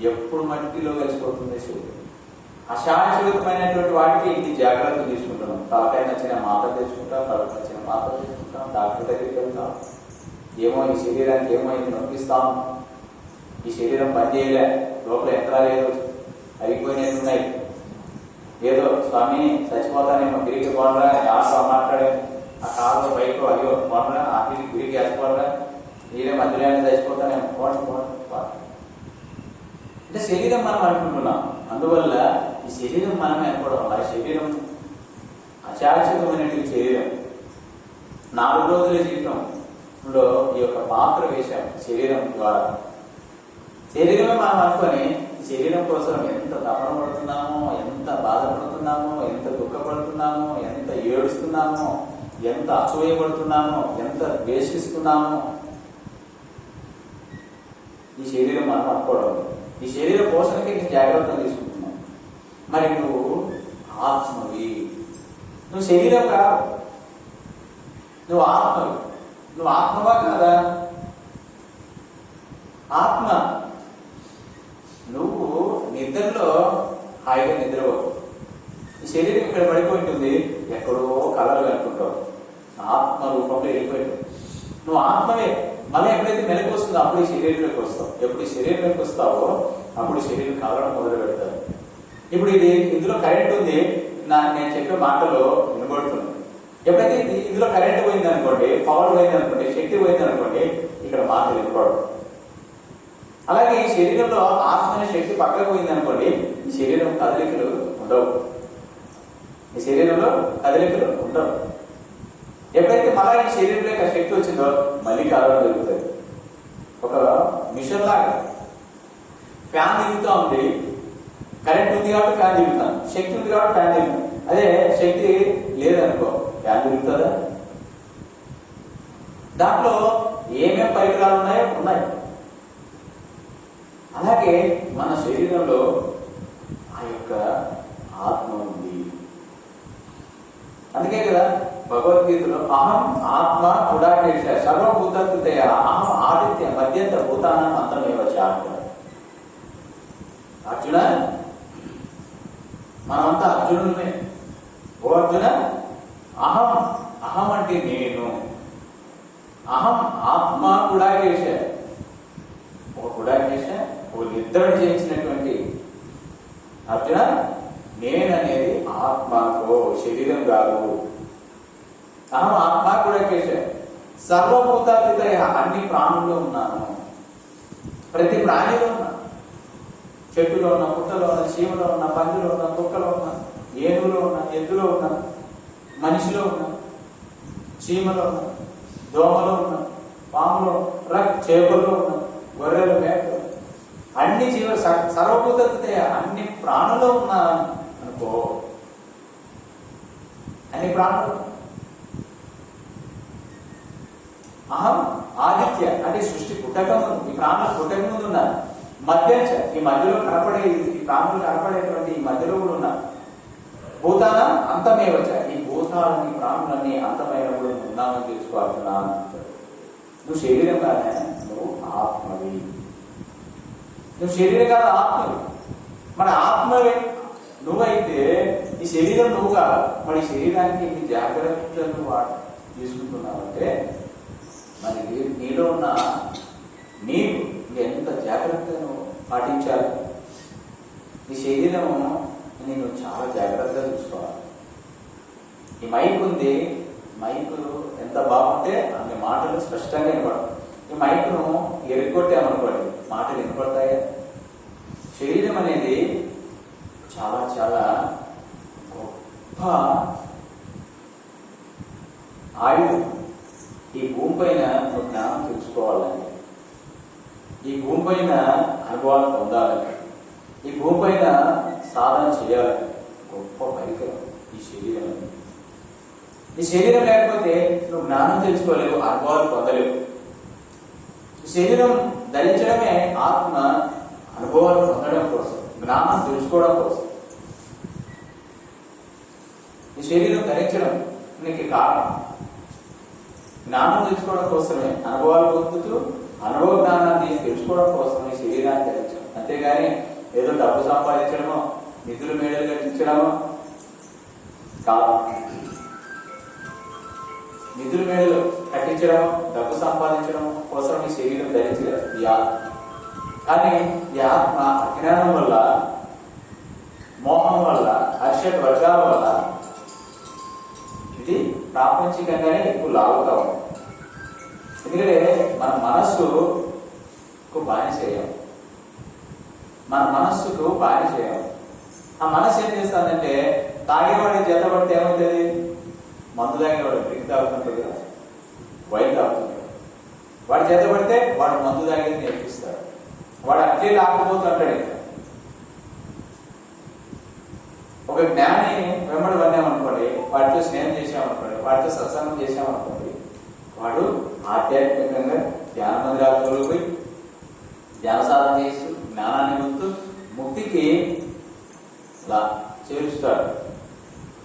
[SPEAKER 1] ఎప్పుడు మట్టిలో కలిసిపోతుంది. శరీరం అశాశ్వతమైనటువంటి వాటికి ఇన్ని జాగ్రత్తలు తీసుకుంటున్నాం. తలకాయ నచ్చిన మాత్రలు తెచ్చుకుంటాం, తలకు నచ్చిన మాత్రలు తెచ్చుకుంటాం, డాక్టర్ దగ్గరికి వెళ్తాం. ఏమో ఈ శరీరానికి ఏమో ఇది నొప్పిస్తాం, ఈ శరీరం పనిచేయలే, లోపల యంత్రాలు ఏదో అయిపోయినట్టున్నాయి, ఏదో స్వామి చచ్చిపోతానేమో తిరిగి పోనరా, ఆశ మాట్లాడే ఆ కాళ్ళలో బయట అయ్యో పోనరా, ఆ తిరిగి వేసుకోనరా, నేనే మధ్యలో చచ్చిపోతానేమో పోండి. అంటే శరీరం మనం అనుకుంటున్నాం. అందువల్ల ఈ శరీరం మనమే అనుకోవడం వల్ల శరీరం అశాశ్వతమైనటువంటి శరీరం. 4 రోజుల జీవితంలో ఈ యొక్క పాత్ర వేశాం శరీరం ద్వారా. శరీరమే మనం అనుకొని శరీరం కోసం ఎంత తపన పడుతున్నామో, ఎంత బాధపడుతున్నామో, ఎంత దుఃఖపడుతున్నామో, ఎంత ఏడుస్తున్నామో, ఎంత అసూయపడుతున్నామో, ఎంత ద్వేషిస్తున్నామో ఈ శరీరం మనం అనుకోవడం. ఈ శరీర పోషణకి నీ జాగ్రత్తలు తీసుకుంటున్నావు. మరి నువ్వు ఆత్మవి, నువ్వు శరీరం కాదు, నువ్వు ఆత్మవి. నువ్వు ఆత్మవా కాదా? ఆత్మ. నువ్వు నిద్రలో హాయిగా నిద్రపో. ఈ శరీరం ఇక్కడ పడిపోయింటుంది, ఎక్కడో కలలు అనుకుంటావు, ఆత్మ రూపంలో వెళ్ళిపోయింది. నువ్వు ఆత్మవే. మళ్ళీ ఎప్పుడైతే మెలకు వస్తుందో అప్పుడు ఈ శరీరంలోకి వస్తావు. ఎప్పుడు ఈ శరీరంలోకి వస్తావో అప్పుడు శరీరం కలవడం మొదలు పెడతారు. ఇప్పుడు ఇందులో కరెంట్ ఉంది, నేను చెప్పే మాటలో వినబడుతుంది. ఎప్పుడైతే ఇందులో కరెంట్ పోయింది అనుకోండి, పవర్ పోయింది అనుకోండి, శక్తి పోయింది అనుకోండి, ఇక్కడ మాట వినపడదు. అలాగే ఈ శరీరంలో ఆత్మ అనే శక్తి పక్కకు పోయింది అనుకోండి, ఈ శరీరం కదలికలు ఉండవు. ఈ శరీరంలో కదలికలు ఉండవు. ఎప్పుడైతే మళ్ళీ ఈ శరీరంలో ఆ శక్తి వచ్చిందో మళ్ళీ కలవడం జరుగుతుంది. ఒక మిషన్ లాగా ఫ్యాన్ తిరుగుతూ ఉంది, కరెంట్ ఉంది కాబట్టి ఫ్యాన్ తిరుగుతాను, శక్తి ఉంది కాబట్టి ఫ్యాన్ తిరుగుతాను. అదే శక్తి లేదనుకో ఫ్యాన్ తిరుగుతుందా? దాంట్లో ఏమేం పరికరాలు ఉన్నాయో ఉన్నాయి. అలాగే మన శరీరంలో ఆ యొక్క ఆత్మ ఉంది. అందుకే కదా భగవద్గీతలో అహం ఆత్మ గుడాకేశ సర్వభూతకృతయ అహం ఆదిత్య మధ్యంత భూతానం అంతమేవచ అంటారు. అర్జున, మనమంతా అర్జునులమే. ఓ అర్జున, అహం అహం అంటే నేను, అహం ఆత్మ గుడాకేశ, ఒక గుడాకేశ ఒక నిద్రను చేయించినటువంటి అర్జున, నేననేది ఆత్మకో శరీరం కాదు. అహం ఆత్మ గుడాకేశ సర్వభూతాతీత అన్ని ప్రాణుల్లో ఉన్నాను, ప్రతి ప్రాణిలో ఉన్నా, చెట్టులో ఉన్న, పుట్టలో ఉన్న, చీమలో ఉన్న, పందులో ఉన్న, కుక్కలో ఉన్న, ఏనుగులో ఉన్న, ఎద్దులో ఉన్న, మనిషిలో ఉన్న, చీమలో ఉన్న, దోమలో ఉన్నాం, పాములో, చేపల్లో ఉన్నాం, గొర్రెలు, మేకలు, అన్ని సర్వభూతతే అన్ని ప్రాణులు ఉన్నా అనుకో, అన్ని ప్రాణులు. అహం ఆదిత్య అంటే సృష్టి పుట్టక ముందు, ఈ ప్రాణులు పుట్టక ముందు ఉన్నారు. మధ్యంచ ఈ మధ్యలో కనపడే, ఈ ప్రాణులు కనపడేటువంటి ఈ మధ్యలో కూడా ఉన్నారు. భూతాన అంతమే వచ్చా, ఈ భూతాలని ప్రాణులన్నీ అంతమైనప్పుడు ఉన్నామని తెలుసుకోవాల్సిన. నువ్వు శరీరం కాదా, నువ్వు ఆత్మవి. నువ్వు శరీరం కాదు, ఆత్మవి. మన ఆత్మవే నువ్వైతే ఈ శరీరం నువ్వు కాదు. మరి ఈ శరీరానికి ఇన్ని జాగ్రత్తలు తీసుకుంటున్నావంటే మరి నీలో ఉన్న నీకు ఎంత జాగ్రత్తను పాటించాలి. ఈ శరీరము నేను చాలా జాగ్రత్తగా చూసుకోవాలి. ఈ మైక్ ఉంది, మైకు ఎంత బాగుంటే అన్ని మాటలు స్పష్టంగా వినపడతాయి. ఈ మైకును ఎరుగొట్టామనుకోండి, మాటలు వినపడతాయి. శరీరం అనేది చాలా చాలా గొప్ప ఆయుధం. ఈ భూమి పైన జ్ఞానం తెలుసుకోవాలండి, ఈ భూమి పైన అనుభవాలు పొందాలని, ఈ భూమి పైన సాధన చేయాలని గొప్ప పరికరం ఈ శరీరం. ఈ శరీరం లేకపోతే నువ్వు జ్ఞానం తెలుసుకోలేవు, అనుభవాలు పొందలేవు. ఈ శరీరం ధరించడమే ఆత్మ అనుభవాలు పొందడం కోసం, జ్ఞానం తెలుసుకోవడం కోసం. ఈ శరీరం ధరించడం నీకు కారణం జ్ఞానం తెలుసుకోవడం కోసమే, అనుభవాలు పొందుతూ అనుభవ జ్ఞానాన్ని తెలుసుకోవడం కోసం ఈ శరీరాన్ని ధరించడం. అంతేగాని ఏదో డబ్బు సంపాదించడమో, నిధులు మేడలు కట్టించడమో కాదు. నిధులు మేడలు కట్టించడం, డబ్బు సంపాదించడం కోసం ఈ శరీరం ధరించలేదు ఈ ఆత్మ. కానీ ఈ ఆత్మ అజ్ఞానం వల్ల, మోహం వల్ల, అర్షడ్ వర్గాల వల్ల ఇది ప్రాపంచికంగానే ఎక్కువ లాగుతా ఉంది. ఎందుకంటే మన మనస్సుకు బానిస చేయం, మన మనస్సుకు బానిస చేయం. ఆ మనస్సు ఏం చేస్తుందంటే తాగేవాడి జత పడితే ఏమవుతుంది, మందు తాగేవాడు డ్రింక్ తాగుతుంటాడు కదా, వైన్ తాగుతుంటాడు. వాడి చేత పడితే వాడు మందు తాగేది నేర్పిస్తాడు. వాడు అట్లే లాక్కుపోతుంటాడు. ఇంకా ఒక జ్ఞాని వెంబడి పడినామనుకోండి, వాటితో స్నేహం చేసామనుకోండి, వాటితో సత్సంగం చేసామనుకోండి, వాడు ఆధ్యాత్మికంగా ధ్యాన మందిరాలకు పోయి ధ్యాన సాధన చేస్తూ జ్ఞానాన్ని పొందుతూ ముక్తికి చేరుస్తాడు.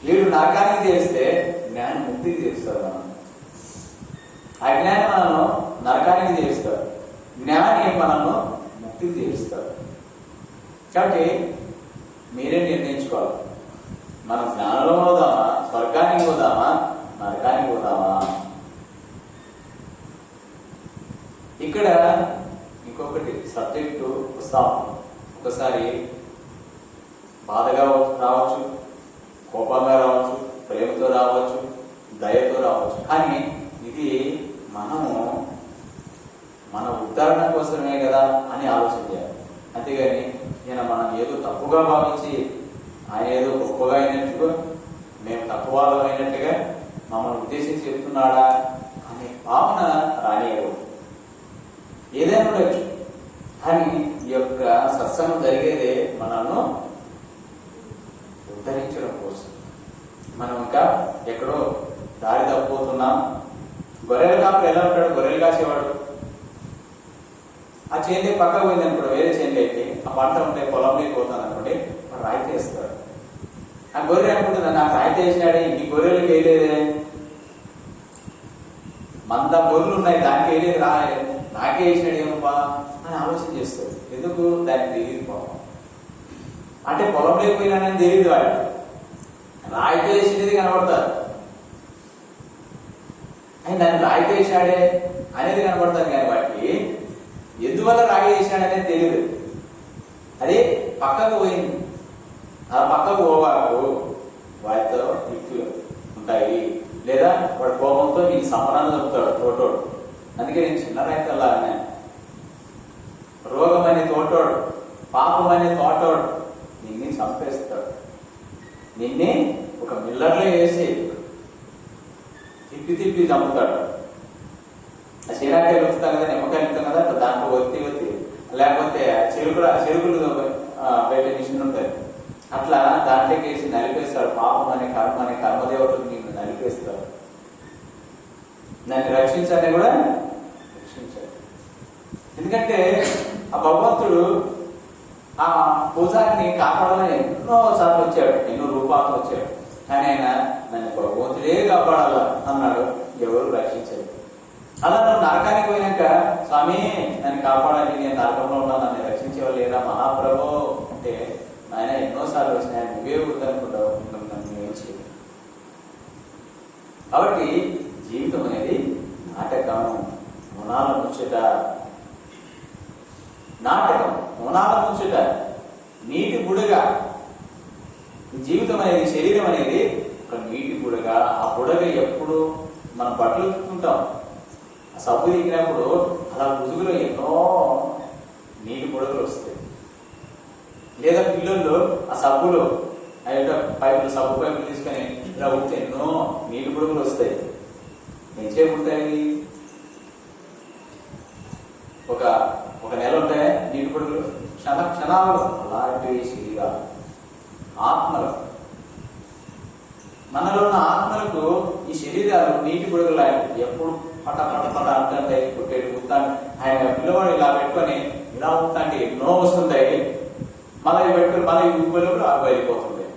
[SPEAKER 1] వీడు నరకానికి చేస్తే జ్ఞాని ముక్తికి చేస్తాడు. మనం అజ్ఞాని మనల్ని నరకానికి చేస్తాడు, జ్ఞాని మనల్ని ముక్తికి చేస్తాడు. కాబట్టి మీరే నిర్ణయించుకోవాలి, మనం జ్ఞానంలో పోదామా, స్వర్గానికి పోదామా, నరకానికి పోదామా. ఇక్కడ ఇంకొకటి సబ్జెక్టు వస్తాం. ఒకసారి బాధగా రావచ్చు, కోపంగా రావచ్చు, ప్రేమతో రావచ్చు, దయతో రావచ్చు. కానీ ఇది మనము మన ఉద్ధరణ కోసమే కదా అని ఆలోచన చేయాలి. అంతేగాని నేను మనం ఏదో తప్పుగా భావించి ఆయన ఏదో గొప్పగా అయినట్టుగా, మేము తప్పు వాళ్ళం అయినట్టుగా మమ్మల్ని ఉద్దేశించి చెప్తున్నాడా అనే భావన రానియరు. ఏదైనా ఉండొచ్చు, కానీ ఈ యొక్క సత్సంగం జరిగేదే మనల్ని ఉద్ధరించడం కోసం. మనం ఇంకా ఎక్కడో దారి తప్పిపోతున్నాం. గొర్రెల కాపులు ఎలా ఉంటాడు, గొర్రెలు కాసేవాడు. ఆ చేతి పక్కకు పోయింది అనుకోండి, వేరే చేనులకి ఆ పంట ఉంటే పొలంలోకి పోతాను అనుకోండి, వాడు రాయితీ వేస్తాడు. ఆ గొర్రె అనుకుంటుంది, నాకు రాయితీ వేసినాడే, ఇన్ని గొర్రెలకు వేయలేదే, మంద గొర్రెలు ఉన్నాయి దానికి వేయలేదు, నాకే వేసినాడు ఏమబ్బా అని ఆలోచన చేస్తాడు. ఎందుకు, దానికి తెలియదు పాపం. అంటే పొలంలోకి పోయినానని తెలియదు వాడికి, రాయితీ వేసినది కనబడతారు. ఆయన దాన్ని రాయితీ వేసాడే అనేది కనబడతారు, కానీ వాటికి ఎందువల్ల రాయి వేసాడనేది తెలియదు. అది పక్కకు పోయింది. ఆ పక్కకు పోవాకు వాటితో యుక్తులు ఉంటాయి. లేదా వాడు కోపంతో నీకు సంబరాన్ని చెప్తాడు తోటోడు. అందుకే నేను చిన్న రైతుల్లా అన్నాను, రోగం అనే తోటోడు, పాపం అనే తోటోడు నిన్ను చంపేస్తాడు. నిన్నే ఒక మిల్లర్లో వేసి తిప్పి తిప్పి చంపుతాడు. లేకపోతే చెరుకులు పెట్టే మిషన్ ఉంటుంది, అట్లా దాంట్లోకి వేసి నలిపేస్తాడు. పాపం అనే కర్మదేవతలు నిన్ను నలిపేస్తాడు. దాన్ని రక్షించాలని కూడా రక్షించాడు. ఎందుకంటే ఆ భగవంతుడు ఆ పూజారిని కాపాడాలని ఎన్నో సార్లు వచ్చాడు, ఎన్నో రూపాలు వచ్చాడు. కానీ ఆయన నన్ను భగవంతుడే కాపాడాలా అన్నాడు, ఎవరు రక్షించాడు. అలా నువ్వు నరకానికి పోయినాక స్వామి నన్ను కాపాడాలి, నేను నరకంలో ఉన్నాను, నన్ను రక్షించేవాళ్ళు లేదా మహాప్రభు అంటే ఆయన ఎన్నోసార్లు వచ్చినాయి, నువ్వే వద్దనుకుంటావు, నన్ను ఏం చేయదు. కాబట్టి జీవితం అనేది నాటకం, మునాల ముచ్చట. నాటకం, మునాల ముచ్చట, నీటి బుడగా. జీవితం అనేది, శరీరం అనేది ఒక నీటి బుడగ. ఆ బుడగ ఎప్పుడు మనం బట్టలు ఉతుక్కుంటాం, ఆ సబ్బు దిగినప్పుడు అలా ముసుగులో ఎన్నో నీటి బుడగలు వస్తాయి. లేదా పిల్లల్లో ఆ సబ్బులో పైపులు, సబ్బు పైపులు తీసుకొని ఇలా ఉడితే ఎన్నో నీటి బుడగలు వస్తాయి. ఎంతసేపు ఉంటాయి? ఒక నెల ఉంటాయి నీటి బుడగలు, క్షణాలు. అలాంటివి శరీరాలు, ఆత్మలు. మనలో ఉన్న ఆత్మలకు ఈ శరీరాలు నీటి బుడగలు. ఎప్పుడు పట పట పట అంటుంటాయి, కొట్టేది ఉత్తాను. ఆయన పిల్లవాడు ఇలా పెట్టుకొని ఇలా ఉత్తాంటే ఎన్నో వస్తుంటాయి. మళ్ళీ పెట్టుకుని మళ్ళీ ఊపిలో అవి బయలుపోతుంటాయి.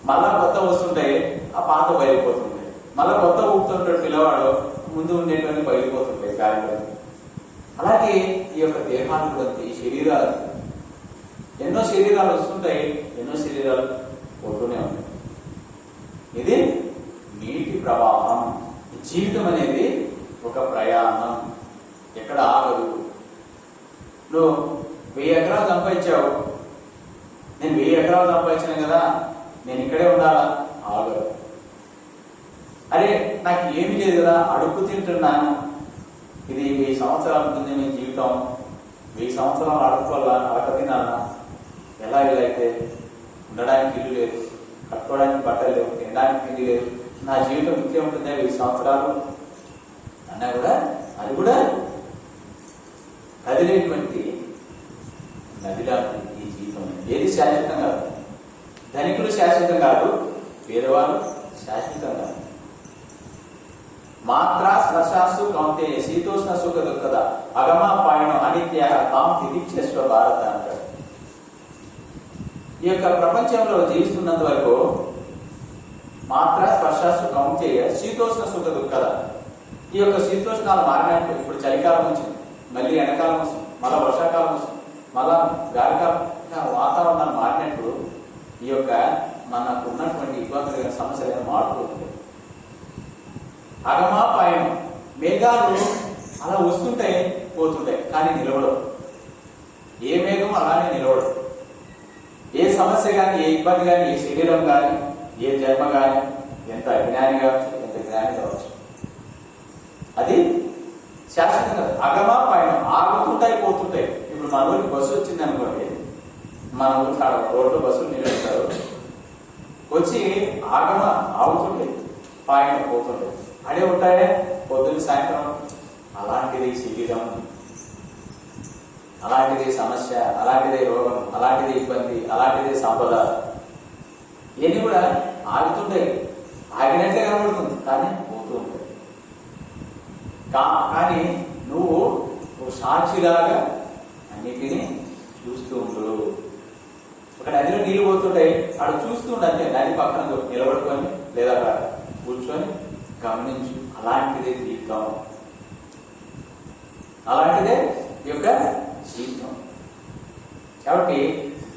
[SPEAKER 1] మళ్ళా కొత్త వస్తుంటాయి, ఆ పాత బయలుపోతుంటాయి. మళ్ళీ కొత్త ఊపుతుంటాడు పిల్లవాడు, ముందు ఉండేటువంటి బయలుపోతుంటాయి గాలిలో. అలాగే ఈ యొక్క దేహాలు కూడా, ఈ శరీరాలు, ఎన్నో శరీరాలు వస్తుంటాయి, ఎన్నో శరీరాలు పోతూనే ఉంటాయి. ఇది నీటి ప్రవాహం. జీవితం అనేది ఒక ప్రయాణం, ఎక్కడ ఆగదు. నువ్వు 1000 ఎకరాలు సంపాదించావు, నేను 1000 ఎకరాలు సంపాదించాను కదా, నేను ఇక్కడే ఉండాలా? ఆగదు. అరే నాకు ఏమి లేదు కదా, అడుక్కు తింటున్నాను, ఇది 1000 సంవత్సరాలు ఉంటుంది నీ జీవితం, 1000 సంవత్సరాలు అడుక్కోవాలా, అడక తినాలా? ఎలా ఇలా అయితే? ఉండడానికి ఇల్లు లేదు, కట్టుకోవడానికి బట్టలు లేవు, తినడానికి తిండి లేదు, నా జీవితం ఇంకే ఉంటుందా 1000 సంవత్సరాలు అన్నా కూడా అది కూడా కదిలేటువంటి నదిలా ఈ జీవితం. ఏది శాశ్వతం కాదు. ధనికులు శాశ్వతం కాదు, పేదవాళ్ళు శాశ్వతం కాదు. మాత్ర స్పర్శాసు కౌంతేయ శీతోష్ణ సుఖ దుఃఖద అగమాపాయనం అనిత్య తాం తిదిక్షస్వ భారత అంటాడు. ఈ యొక్క ప్రపంచంలో జీవిస్తున్నంత వరకు మాత్ర స్పర్శాసు కౌంతేయ శీతోష్ణ సుఖ దుఃఖద. ఈ యొక్క శీతోష్ణాలు మారినట్టు, ఇప్పుడు చలికాలం వచ్చింది, మళ్ళీ ఎండాకాలం వస్తుంది, మళ్ళీ వర్షాకాలం వస్తుంది, మళ్ళా గాలికాలం, వాతావరణాలు మారినట్టు ఈ యొక్క మనకు ఉన్నటువంటి ఇబ్బందులు, సమస్యలు మారుతుంటాయి. అగమాపాయనం, మేఘాలు అలా వస్తుంటాయి పోతుంటాయి, కానీ నిలవడం. ఏ మేఘం అలానే నిలవడం. ఏ సమస్య కానీ, ఏ ఇబ్బంది కానీ, ఏ శరీరం కానీ, ఏ జన్మ కానీ, ఎంత అజ్ఞాని కావచ్చు, ఎంత జ్ఞాని కావచ్చు, అది శాశ్వతం కాదు. అగమాపాయనం, ఆగుతుంటాయి పోతుంటాయి. ఇప్పుడు మన ఊరికి బస్సు వచ్చింది అనుకోండి, మన ఊరికి రోడ్లో బస్సులు నిలబెడతారు, వచ్చి ఆగుతుంటాయి, పాయనం పోతుంటాయి, అడే ఉంటాయే పొద్దున్న సాయంత్రం. అలాంటిది శరీరం, అలాంటిది సమస్య, అలాంటిదే రోగం, అలాంటిదే ఇబ్బంది, అలాంటిదే సంపద. ఇవన్నీ కూడా ఆగుతుంటాయి, ఆగినట్టే కనబడుతుంది, కానీ పోతూ ఉంటాయి. కానీ నువ్వు సాక్షిలాగా అన్నిటినీ చూస్తూ ఉంటాడు. ఒక నదిలో నీళ్లు పోతుంటాయి, ఆడ చూస్తూ ఉండంటే నది పక్కన నిలబడుకొని లేదా అక్కడ కూర్చొని గమనించు. అలాంటిదే జీవితం, అలాంటిదే ఈ యొక్క జీవితం. కాబట్టి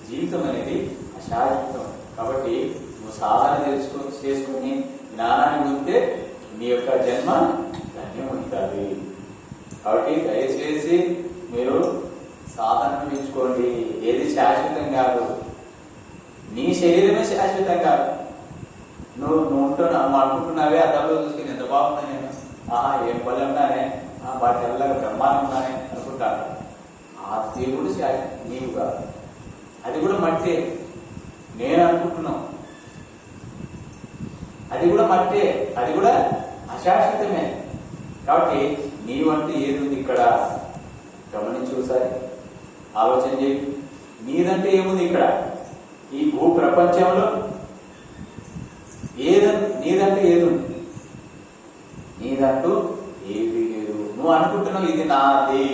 [SPEAKER 1] జీవితం అనేది అశాశ్వతం. కాబట్టి నువ్వు సాధన చేసుకుని జ్ఞానాన్ని పొందితే నీ యొక్క జన్మ ధన్యం ఉంటుంది. కాబట్టి దయచేసి మీరు సాధనను పెంచుకోండి. ఏది శాశ్వతం కాదు, నీ శరీరమే శాశ్వతం కాదు. నువ్వు అనుకుంటున్నావే, అద్దంలో చూసుకుని ఎంత బాగుందా నేను, ఏం పని ఉన్నానే, వాటి వల్ల బ్రహ్మాండం ఉన్నానే అనుకుంటాను. ఆ దేవుడు నీవు కాదు, అది కూడా మట్టే. నేను అనుకుంటున్నావు, అది కూడా మట్టే, అది కూడా అశాశ్వతమే. కాబట్టి నీవంటూ ఏది ఉంది ఇక్కడ గమనించు ఒకసారి. ఆలోచన చేయి. నీదంటే ఏముంది ఇక్కడ ఈ భూ ప్రపంచంలో? నీదంటే ఏది ఉంది? నీదంటూ ఏది లేదు. నువ్వు అనుకుంటున్నావు ఇది నాది,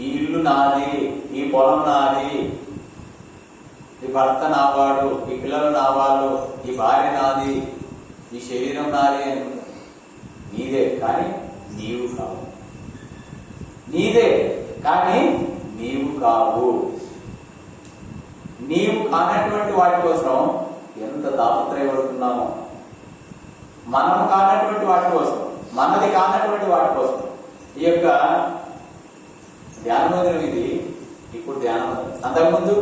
[SPEAKER 1] ఈ ఇల్లు నాది, ఈ పొలం నాది, ఈ భర్త నావాడు, ఈ పిల్లలు నా వాళ్ళు, ఈ భార్య నాది, ఈ శరీరం నాది అనుకుంటున్నావు. నీదే కానీ నీవు కావు. నీదే కానీ నీవు కావు. నీవు కానటువంటి వాటి కోసం ఎంత తాపత్రయపడుతున్నామో, మనము కానటువంటి వాటి కోసం, మనది కానటువంటి వాటి కోసం. ఈ యొక్క ధ్యానమందిరం ఇది ఇప్పుడు ధ్యానమందిరం. అంతకుముందు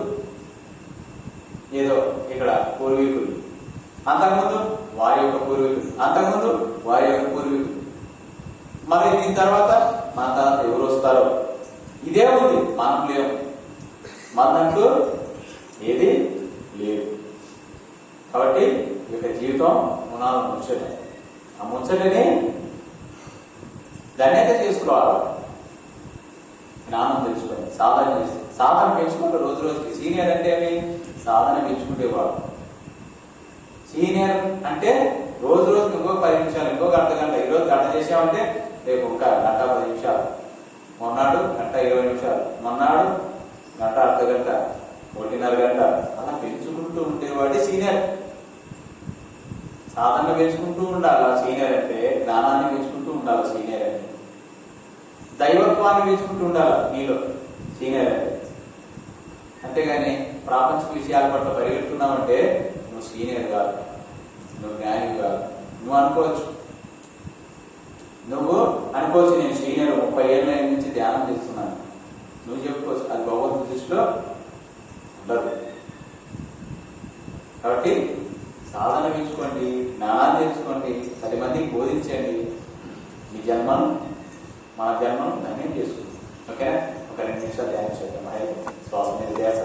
[SPEAKER 1] ఏదో ఇక్కడ పూర్వీకులు, అంతకుముందు వారి యొక్క పూర్వీకులు, అంతకుముందు వారి యొక్క పూర్వీకులు, మరి దీని తర్వాత మన తర్వాత ఎవరు వస్తారో ఇదే ఉంది. మనం లేవు, మనదంటూ ఏది లేదు. కాబట్టి ఈ యొక్క జీవితం మునాల ముచ్చట. ఆ ముచ్చటని ధన్యత చేసుకోవాలి. జ్ఞానం తెలుసుకొని సాధన చేసి, సాధన పెంచుకుంటే రోజు రోజుకి. సీనియర్ అంటే ఏమి? సాధన పెంచుకుంటేవాడు. సీనియర్ అంటే రోజు రోజుకి ఇంకో 10 నిమిషాలు, ఇంకొక అర్ధగంట. ఈరోజు గంట చేసామంటే రేపు ఇంకా గంట 10 నిమిషాలు, మొన్నాడు గంట 20 నిమిషాలు, మొన్నాడు గంట అర్ధగంట, 1:30 గంట, అలా పెంచుకుంటూ ఉండేవాడే సీనియర్. సాధన పెంచుకుంటూ ఉండాలి సీనియర్ అంటే. జ్ఞానాన్ని పెంచుకుంటూ ఉండాలి సీనియర్ అంటే. దైవత్వాన్ని పెంచుకుంటూ ఉండాలి నీలో సీనియర్ అంటే. అంతేగాని ప్రాపంచిక విషయాల పట్ల పరిగెడుతున్నావంటే నువ్వు సీనియర్ కాదు, నువ్వు జ్ఞాని కాదు. నువ్వు అనుకోవచ్చు నేను సీనియర్ 30 ఏళ్ళ నుంచి ధ్యానం చేస్తున్నాను, నువ్వు చెప్పుకోవచ్చు. అది భగవంతుడి దృష్టిలో ఉండదు. కాబట్టి సాధన పెంచుకోండి, జ్ఞానాన్ని తెలుసుకోండి, 10 మందికి బోధించండి. మీ జన్మను, మా జన్మను ధన్యం చేసుకుంటాం. ఓకేనా? ఒక 2 నిమిషాలు ధ్యానం చేద్దాం. శ్వాస మీద ధ్యాస.